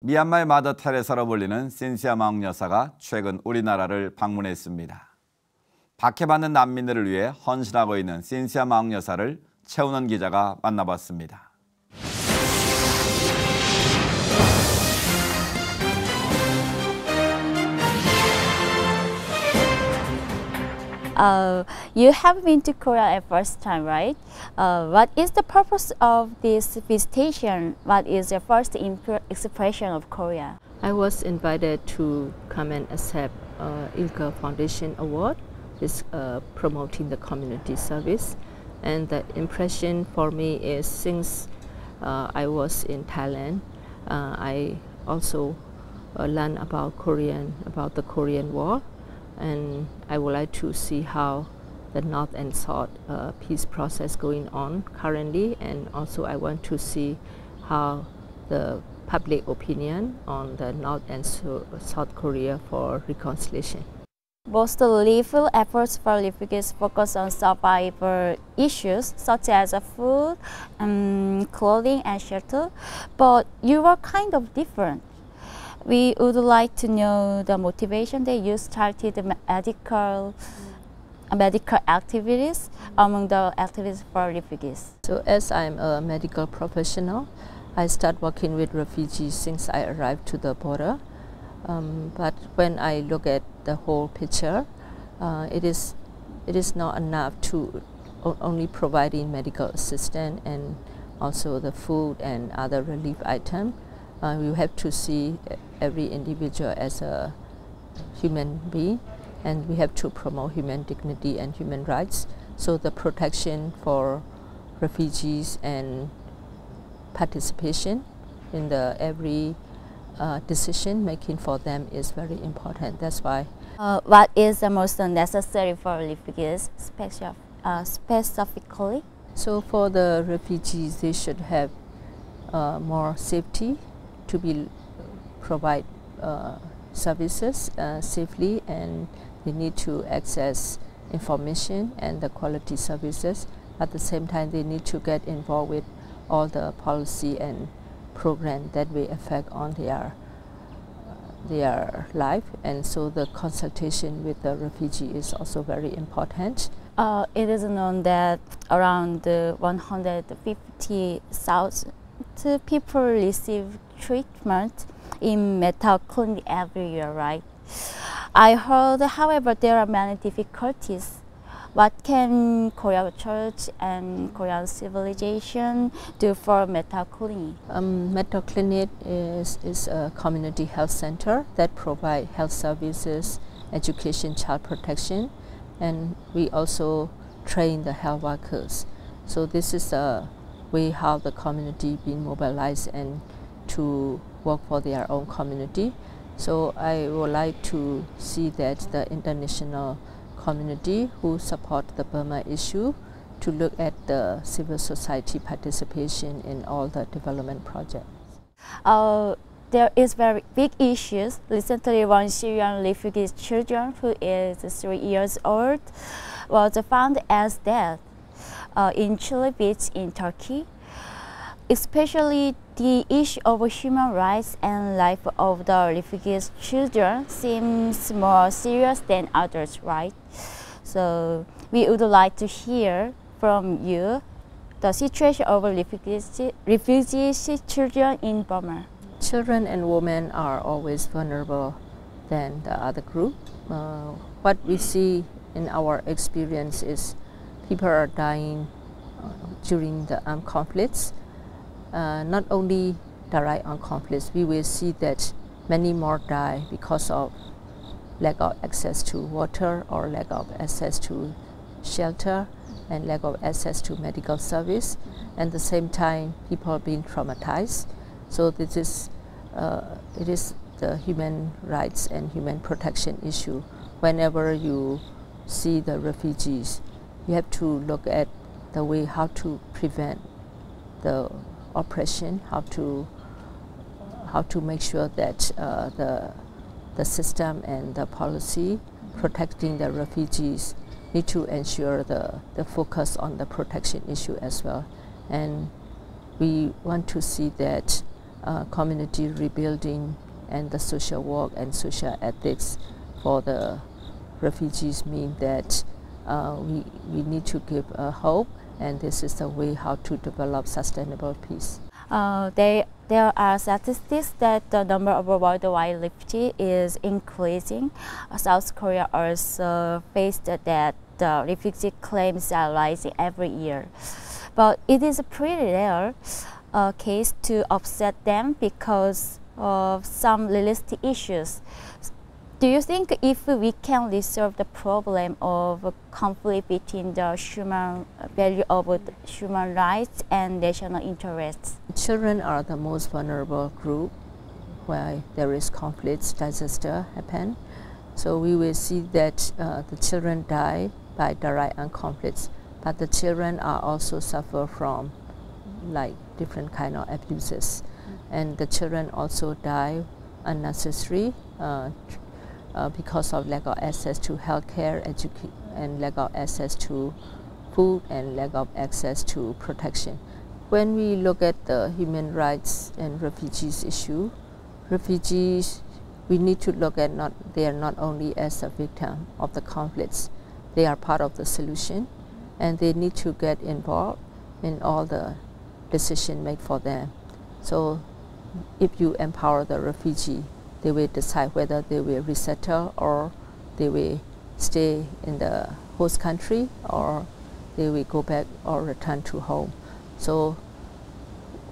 미얀마의 마더 테레사로 불리는 신시아 마웅 여사가 최근 우리나라를 방문했습니다. 박해받는 난민들을 위해 헌신하고 있는 신시아 마웅 여사를 최훈원 기자가 만나봤습니다. You have been to Korea at first time, right? What is the purpose of this visitation? What is your first expression of Korea? I was invited to come and accept ILCA Foundation Award, is promoting the community service. And the impression for me is since I was in Thailand, I also learned about the Korean War. And I would like to see how the North and South peace process going on currently, and also I want to see how the public opinion on the North and South Korea for reconciliation. Most relief efforts for refugees focus on survival issues such as food, clothing and shelter, but you are kind of different. We would like to know the motivation that you started medical activities among the activities for refugees. So as I'm a medical professional, I start working with refugees since I arrived to the border. But when I look at the whole picture, it is not enough to only providing medical assistance and also the food and other relief items. You have to see every individual as a human being, and we have to promote human dignity and human rights. So the protection for refugees and participation in the every decision making for them is very important. That's why. What is the most necessary for refugees specifically? So for the refugees, they should have more safety to be provide services safely, and they need to access information and the quality services. At the same time, they need to get involved with all the policy and program that will affect on their life, and so the consultation with the refugee is also very important. It is known that around 150,000 people receive treatment in mental clinic every year, right? I heard, however, there are many difficulties. What can Korean church and Korean civilization do for mental clinic? Mental clinic is a community health center that provide health services, education, child protection, and we also train the health workers. So this is a way how the community being mobilized and to work for their own community. So I would like to see that the international community who support the Burma issue to look at the civil society participation in all the development projects. There is very big issues. Recently, one Syrian refugee children who is 3 years old was found as dead in Chile Beach in Turkey. Especially the issue of human rights and life of the refugees' children seems more serious than others, right? So we would like to hear from you the situation of refugees' children in Burma. Children and women are always vulnerable than the other group. What we see in our experience is people are dying during the armed conflicts. Not only direct armed conflicts, we will see that many more die because of lack of access to water or lack of access to shelter and lack of access to medical service. And at the same time, people are being traumatized. So this is it is the human rights and human protection issue. Whenever you see the refugees, you have to look at the way how to prevent the oppression, how to make sure that the system and the policy protecting the refugees need to ensure the focus on the protection issue as well. And we want to see that community rebuilding and the social work and social ethics for the refugees mean that we need to give a hope, and this is the way how to develop sustainable peace. There are statistics that the number of worldwide refugees is increasing. South Korea also faced that the refugee claims are rising every year. But it is a pretty rare case to offset them because of some realistic issues. Do you think if we can resolve the problem of conflict between the human value of human rights and national interests? Children are the most vulnerable group where there is conflicts, disaster happen. So we will see that the children die by direct conflicts, but the children are also suffer from like different kind of abuses, and the children also die unnecessary because of lack of access to healthcare, and lack of access to food, and lack of access to protection. When we look at the human rights and refugees issue, refugees, we need to look at they are not only as a victim of the conflicts, they are part of the solution, and they need to get involved in all the decision made for them. So if you empower the refugee, they will decide whether they will resettle or they will stay in the host country or they will go back or return to home. So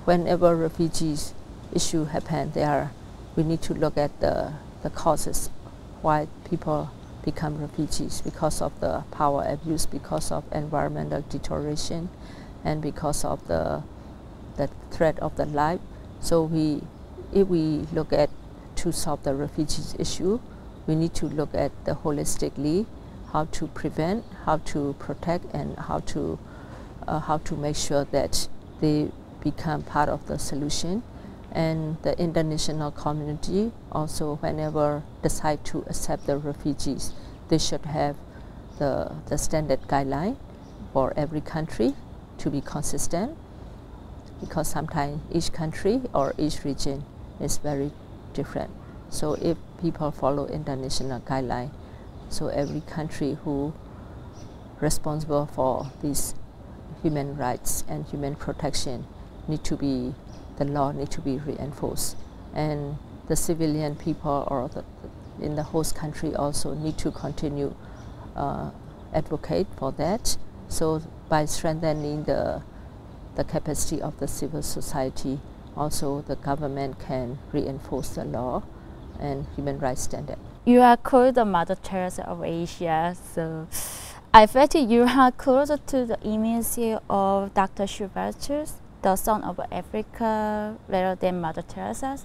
whenever refugees issue happen, we need to look at the causes why people become refugees, because of the power abuse, because of environmental deterioration, and because of the threat of the life. So if we look at to solve the refugees issue, we need to look at the holistically, how to prevent, how to protect, and how to make sure that they become part of the solution. And the international community also, whenever decide to accept the refugees, they should have the standard guideline for every country to be consistent, because sometimes each country or each region is very different. So if people follow international guideline, so every country who responsible for these human rights and human protection the law need to be reinforced, and the civilian people or in the host country also need to continue advocate for that. So by strengthening the capacity of the civil society, also the government can reinforce the law and human rights standard. You are called the Mother Teresa of Asia, so I felt you are closer to the image of Dr. Schubertus, the son of Africa, rather than Mother Teresa.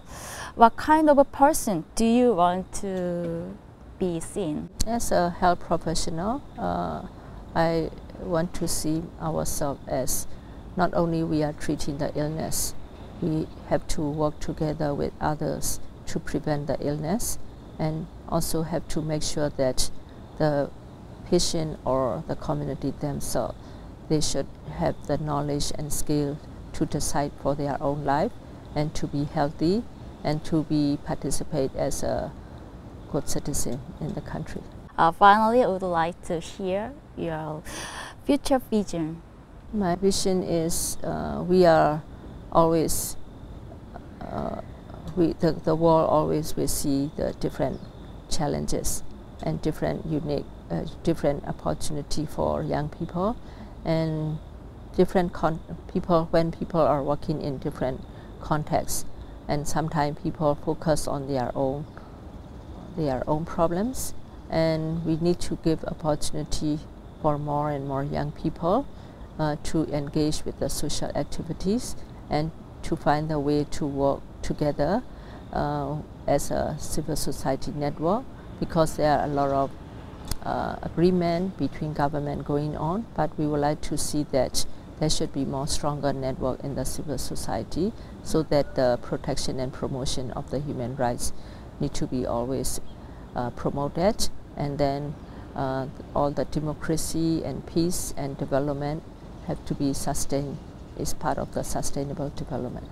What kind of a person do you want to be seen? As a health professional, I want to see ourselves as not only we are treating the illness, we have to work together with others to prevent the illness, and also have to make sure that the patient or the community themselves, they should have the knowledge and skill to decide for their own life and to be healthy and to participate as a good citizen in the country. Finally, I would like to hear your future vision. My vision is we are always, the world always will see the different challenges and different unique, different opportunity for young people, and different when people are working in different contexts, and sometimes people focus on their own problems, and we need to give opportunity for more and more young people to engage with the social activities and to find a way to work together as a civil society network, because there are a lot of agreement between government going on, but we would like to see that there should be more stronger network in the civil society, so that the protection and promotion of the human rights need to be always promoted, and then all the democracy and peace and development have to be sustained, is part of the sustainable development.